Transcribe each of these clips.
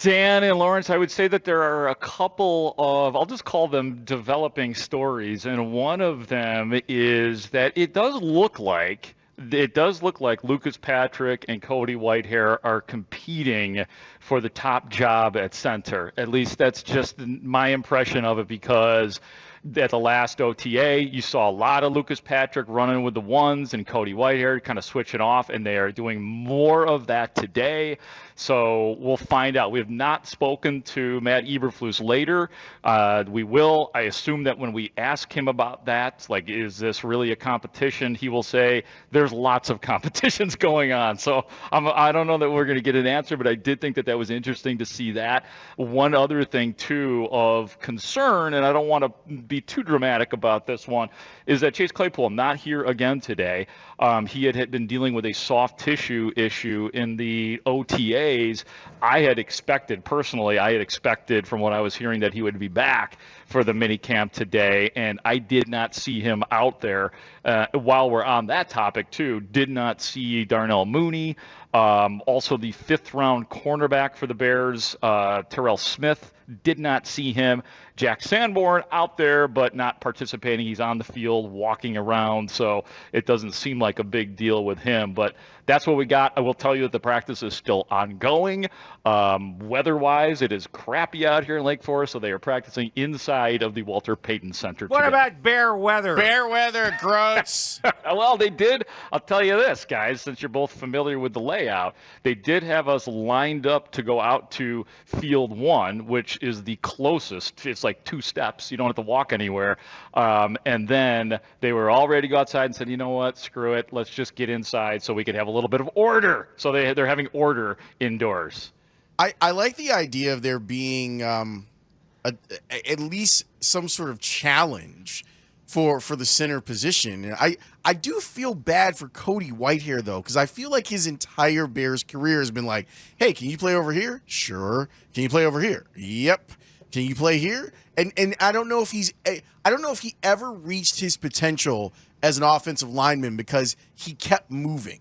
Dan and Lawrence, I would say that there are a couple of, I'll just call them developing stories, and one of them is that it does look like Lucas Patrick and Cody Whitehair are competing for the top job at center. At least that's just my impression of it because at the last OTA, you saw a lot of Lucas Patrick running with the ones and Cody Whitehair kind of switching off, and they are doing more of that today. So we'll find out. We have not spoken to Matt Eberflus later. We will. I assume that when we ask him about that, like, is this really a competition? He will say there's lots of competitions going on. So I don't know that we're going to get an answer, but I did think that that was interesting to see that. One other thing, too, of concern, and I don't want to be too dramatic about this one, is that Chase Claypool not here again today. He had been dealing with a soft tissue issue in the OTAs. I had expected from what I was hearing that he would be back for the minicamp today, and I did not see him out there. While we're on that topic, too, did not see Darnell Mooney. Also, the fifth-round cornerback for the Bears, Terrell Smith, did not see him. Jack Sanborn out there, but not participating. He's on the field, walking around, so it doesn't seem like a big deal with him. But that's what we got. I will tell you that the practice is still ongoing. Weather-wise, it is crappy out here in Lake Forest, so they are practicing inside of the Walter Payton Center What today. about bear weather? Bear weather, gross. Well, they did. I'll tell you this, guys, since you're both familiar with the layout, they did have us lined up to go out to Field 1, which is the closest. It's like 2 steps. You don't have to walk anywhere. And then they were all ready to go outside and said, you know what, screw it. Let's just get inside so we could have a little bit of order. So they're having order indoors. I like the idea of there being at least some sort of challenge for the center position. And I do feel bad for Cody Whitehair, though, because I feel like his entire Bears career has been like, hey, can you play over here? Sure. Can you play over here? Yep. Can you play here? And I don't know if he ever reached his potential as an offensive lineman because he kept moving.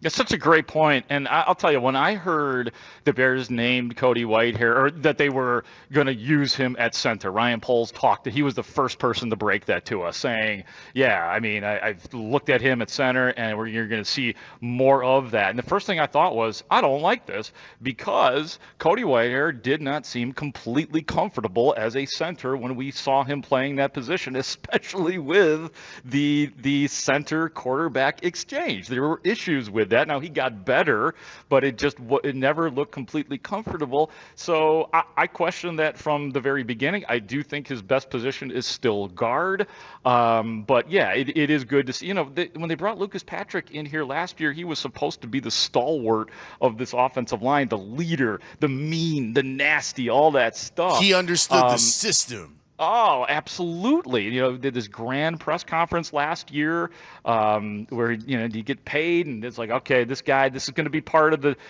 It's such a great point. And I'll tell you, when I heard the Bears named Cody Whitehair, or that they were going to use him at center, Ryan Poles talked that he was the first person to break that to us, saying, yeah, I mean, I've looked at him at center, and you're going to see more of that. And the first thing I thought was, I don't like this, because Cody Whitehair did not seem completely comfortable as a center when we saw him playing that position, especially with the center quarterback exchange. There were issues with that. Now, he got better, but it never looked completely comfortable. So I question that from the very beginning. I do think his best position is still guard. But yeah, it is good to see. When they brought Lucas Patrick in here last year, he was supposed to be the stalwart of this offensive line, the leader, the mean, the nasty, all that stuff. He understood the system. Oh, absolutely. Did this grand press conference last year where, you get paid and it's like, okay, this is going to be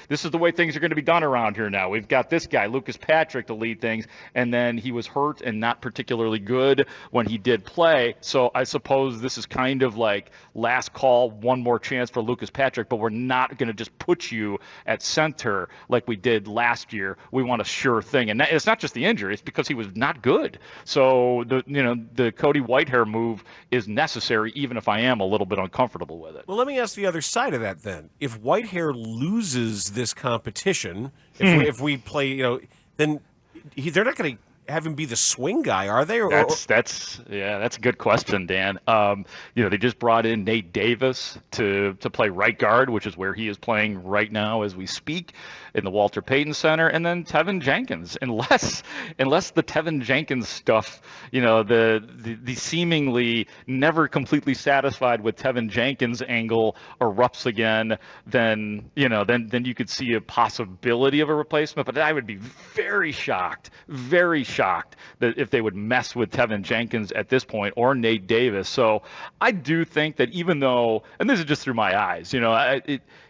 this is the way things are going to be done around here now. We've got this guy, Lucas Patrick, to lead things. And then he was hurt and not particularly good when he did play. So I suppose this is kind of like last call, one more chance for Lucas Patrick, but we're not going to just put you at center like we did last year. We want a sure thing. And it's not just the injury. It's because he was not good. So the Cody Whitehair move is necessary, even if I am a little bit uncomfortable with it. Well, let me ask the other side of that then. If Whitehair loses this competition, if we play, then they're not going to have him be the swing guy, are they? That's a good question, Dan. They just brought in Nate Davis to play right guard, which is where he is playing right now as we speak in the Walter Payton Center, and then Tevin Jenkins. Unless the Tevin Jenkins stuff, the seemingly never completely satisfied with Tevin Jenkins angle erupts again, then you could see a possibility of a replacement. But I would be very shocked that if they would mess with Tevin Jenkins at this point or Nate Davis. So I do think that even though, and this is just through my eyes,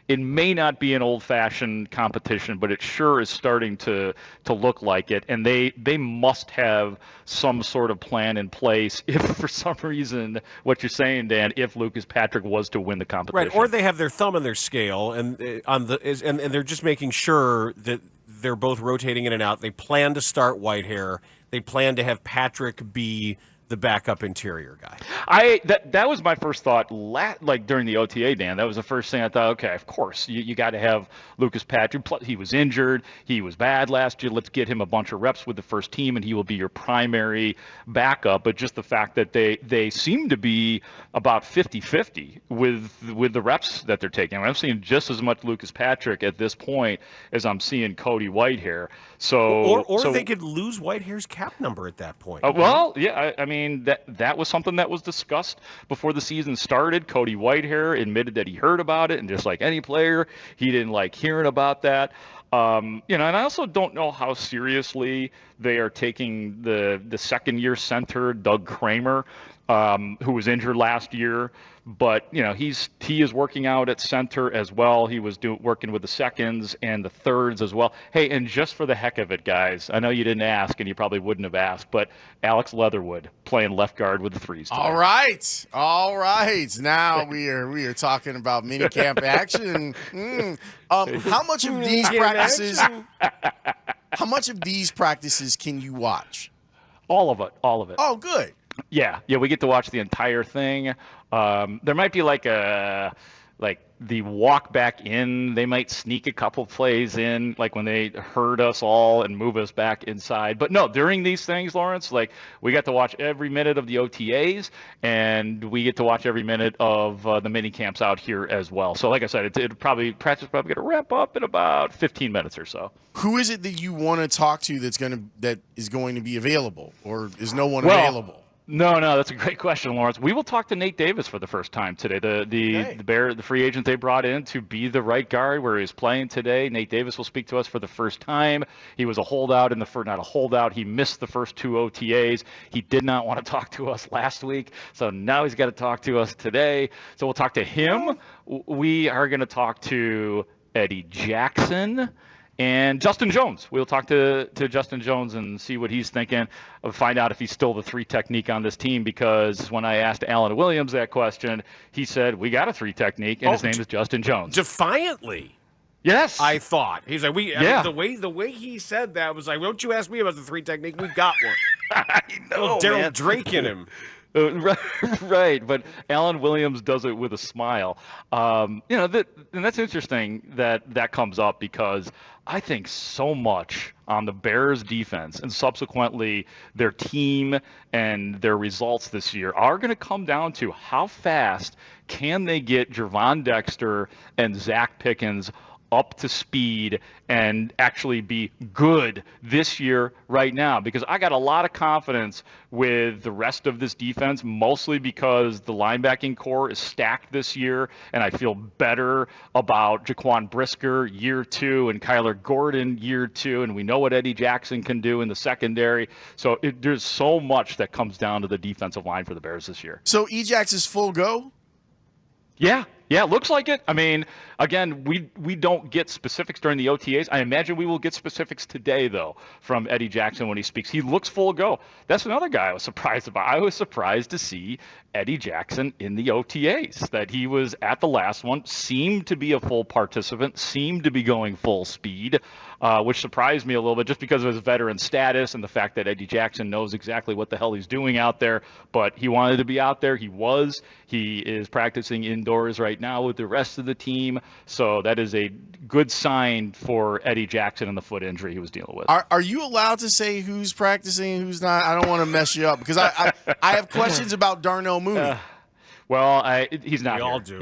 it may not be an old-fashioned competition, but it sure is starting to look like it. And they must have some sort of plan in place if, for some reason, what you're saying, Dan, if Lucas Patrick was to win the competition. Right, or they have their thumb on their scale, and they're just making sure that they're both rotating in and out. They plan to start Whitehair. They plan to have Patrick be the backup interior guy. That was my first thought. Like during the OTA, Dan, that was the first thing I thought. Okay, of course you got to have Lucas Patrick. Plus, he was injured. He was bad last year. Let's get him a bunch of reps with the first team, and he will be your primary backup. But just the fact that they seem to be about 50-50 with the reps that they're taking. I'm seeing just as much Lucas Patrick at this point as I'm seeing Cody Whitehair. So or they could lose Whitehair's cap number at that point. Well, yeah, I mean that was something that was discussed before the season started. Cody Whitehair admitted that he heard about it, and just like any player, he didn't like hearing about that. And I also don't know how seriously they are taking the second-year center Doug Kramer, who was injured last year. But he is working out at center as well. He was working with the seconds and the thirds as well. Hey, and just for the heck of it, guys, I know you didn't ask and you probably wouldn't have asked, but Alex Leatherwood playing left guard with the threes today. All right. Now we are talking about minicamp action. How much of these practices? How much of these practices can you watch? All of it. Oh, good. Yeah, we get to watch the entire thing. There might be like the walk back in. They might sneak a couple plays in, like when they herd us all and move us back inside. But no, during these things, Lawrence, like we got to watch every minute of the OTAs, and we get to watch every minute of the mini camps out here as well. So, like I said, practice probably going to wrap up in about 15 minutes or so. Who is it that you want to talk to that is going to be available, or is no one available? No, that's a great question, Lawrence. We will talk to Nate Davis for the first time today. The free agent they brought in to be the right guard where he's playing today. Nate Davis will speak to us for the first time. He was a holdout not a holdout. He missed the first two OTAs. He did not want to talk to us last week, so now he's got to talk to us today. So we'll talk to him. We are going to talk to Eddie Jackson. And Justin Jones. We'll talk to Justin Jones and see what he's thinking, find out if he's still the three technique on this team, because when I asked Alan Williams that question, he said, we got a three technique, and his name is Justin Jones. Defiantly. Yes. I thought. He's like, I mean, the way he said that was like, don't you ask me about the three technique? We got one. I know, Daryl Drake in him. Right, but Alan Williams does it with a smile. And that's interesting that comes up, because I think so much on the Bears defense and subsequently their team and their results this year are going to come down to how fast can they get Gervon Dexter and Zach Pickens up to speed and actually be good this year right now, because I got a lot of confidence with the rest of this defense, mostly because the linebacking core is stacked this year, and I feel better about Jaquan Brisker year 2 and Kyler Gordon year 2, and we know what Eddie Jackson can do in the secondary. So there's so much that comes down to the defensive line for the Bears this year. So Ejax is full go? Yeah, it looks like it. I mean, again, we don't get specifics during the OTAs. I imagine we will get specifics today, though, from Eddie Jackson when he speaks. He looks full go. That's another guy I was surprised about. I was surprised to see Eddie Jackson in the OTAs, that he was at the last one, seemed to be a full participant, seemed to be going full speed, which surprised me a little bit just because of his veteran status and the fact that Eddie Jackson knows exactly what the hell he's doing out there. But he wanted to be out there. He was. He is practicing indoors right now with the rest of the team. So that is a good sign for Eddie Jackson and the foot injury he was dealing with. Are you allowed to say who's practicing and who's not? I don't want to mess you up, because I have questions about Darnell Mooney. Well, he's not. We here. all do.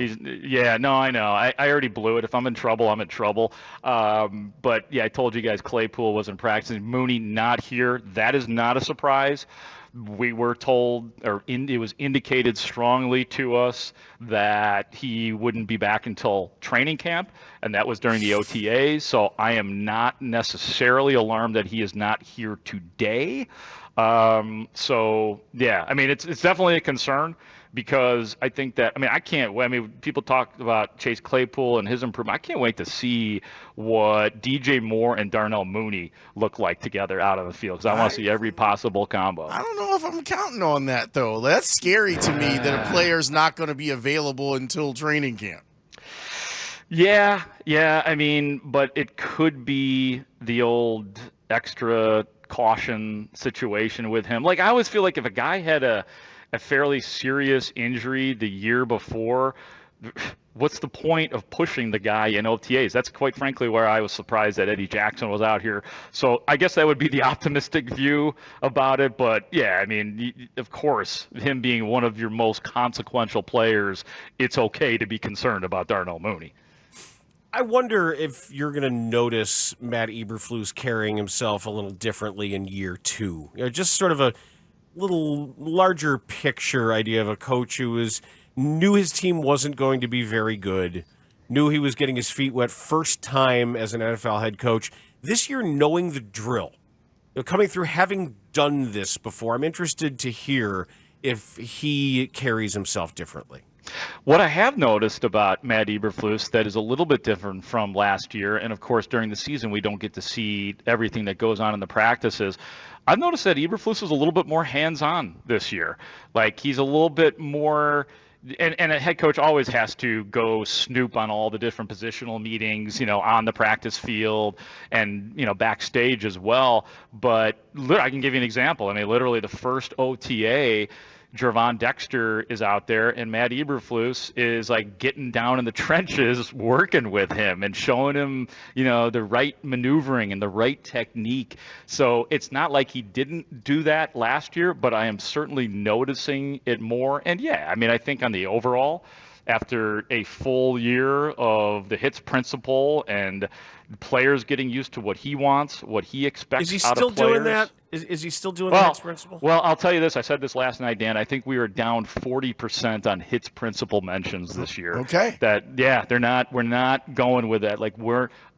I know. I already blew it. If I'm in trouble, I'm in trouble. But yeah, I told you guys Claypool wasn't practicing. Mooney not here. That is not a surprise. We were told, it was indicated strongly to us that he wouldn't be back until training camp, and that was during the OTAs. So I am not necessarily alarmed that he is not here today. So yeah, I mean, it's definitely a concern, because I think that, people talk about Chase Claypool and his improvement. I can't wait to see what DJ Moore and Darnell Mooney look like together out on the field, because I want to see every possible combo. I don't know if I'm counting on that, though. That's scary to me that a player's not going to be available until training camp. Yeah. I mean, but it could be the old extra caution situation with him. Like I always feel like if a guy had a fairly serious injury the year before, what's the point of pushing the guy in OTAs? That's quite frankly where I was surprised that Eddie Jackson was out here. So I guess that would be the optimistic view about it. But yeah, I mean, of course, him being one of your most consequential players, it's okay to be concerned about Darnell Mooney. I wonder if you're going to notice Matt Eberflus carrying himself a little differently in year 2. Just sort of a little larger picture idea of a coach who knew his team wasn't going to be very good, knew he was getting his feet wet first time as an NFL head coach. This year, knowing the drill, coming through, having done this before, I'm interested to hear if he carries himself differently. What I have noticed about Matt Eberflus that is a little bit different from last year, and of course during the season we don't get to see everything that goes on in the practices. I've noticed that Eberflus is a little bit more hands-on this year. Like he's a little bit more. And a head coach always has to go snoop on all the different positional meetings, on the practice field and, backstage as well. But I can give you an example. I mean, literally the first OTA, Gervon Dexter is out there, and Matt Eberflus is like getting down in the trenches, working with him and showing him, the right maneuvering and the right technique. So it's not like he didn't do that last year, but I am certainly noticing it more. And yeah, I mean, I think on the overall, after a full year of the hits principle and players getting used to what he wants, what he expects Is he out still of players. doing that? Is he still doing the hits principle? Well, I'll tell you this. I said this last night, Dan. I think we were down 40% on hits principle mentions this year. Okay. We're not going with that. Like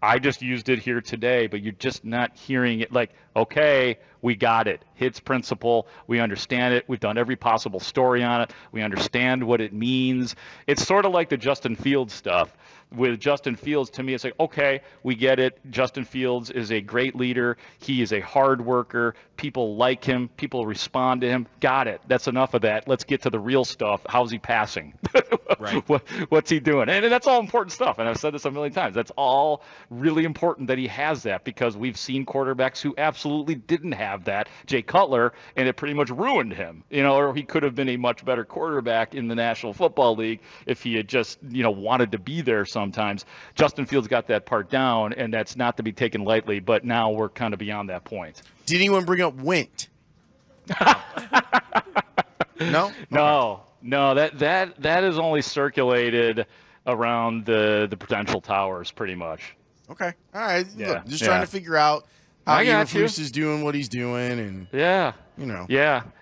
I just used it here today, but you're just not hearing it. Like, okay, we got it. Hits principle. We understand it. We've done every possible story on it. We understand what it means. It's sort of like the Justin Fields stuff. With Justin Fields, to me, it's like, okay, we get it. Justin Fields is a great leader. He is a hard worker. People like him. People respond to him. Got it. That's enough of that. Let's get to the real stuff. How's he passing? Right. What's he doing? And that's all important stuff. And I've said this a million times. That's all really important that he has that, because we've seen quarterbacks who absolutely didn't have that. Jay Cutler, and it pretty much ruined him. Or he could have been a much better quarterback in the National Football League if he had just, wanted to be there sometimes. Justin Fields got that part down, and that's not to be taken lightly, but now we're kind of beyond that point. Did anyone bring up Wint? No? No, that is only circulated around the Prudential Towers pretty much. Okay. All right. Yeah, Look, just trying to figure out how Eberflus is doing what he's doing, and Yeah.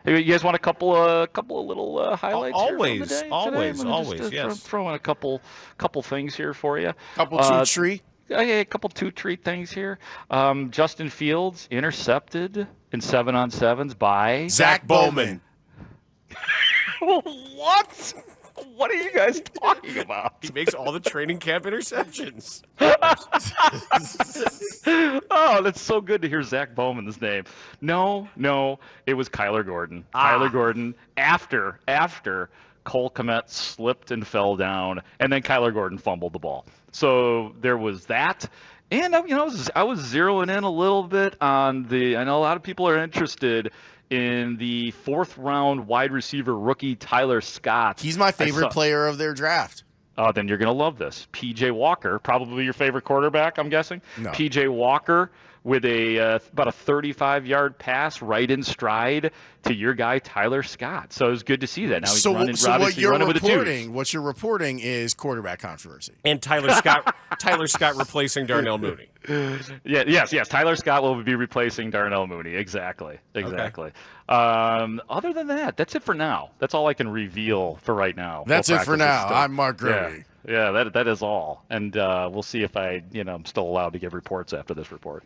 Hey, you guys want a couple of little highlights? Always, here from the day always, today? always, yes. Throw in a couple things here for you. couple two tree. Yeah, a couple two-treat things here. Justin Fields intercepted in 7-on-7s by Zach Bowman. What? What are you guys talking about? He makes all the training camp interceptions. Oh, that's so good to hear Zach Bowman's name. No, it was Kyler Gordon. Kyler Gordon after Cole Kmet slipped and fell down, and then Kyler Gordon fumbled the ball. So there was that. And, I was zeroing in a little bit on I know a lot of people are interested in the 4th-round wide receiver rookie Tyler Scott. He's my favorite player of their draft. Oh, then you're going to love this. P.J. Walker, probably your favorite quarterback, I'm guessing. No. P.J. Walker with about a 35-yard pass right in stride to your guy Tyler Scott. So it was good to see that. Now he's running with the twos. What you're reporting is quarterback controversy. And Tyler Scott replacing Darnell Mooney. Yes. Tyler Scott will be replacing Darnell Mooney. Exactly. Okay. Other than that, that's it for now. That's all I can reveal for right now. That's it for now. I'm Mark Grote. Yeah, that is all. And we'll see if I'm still allowed to give reports after this report.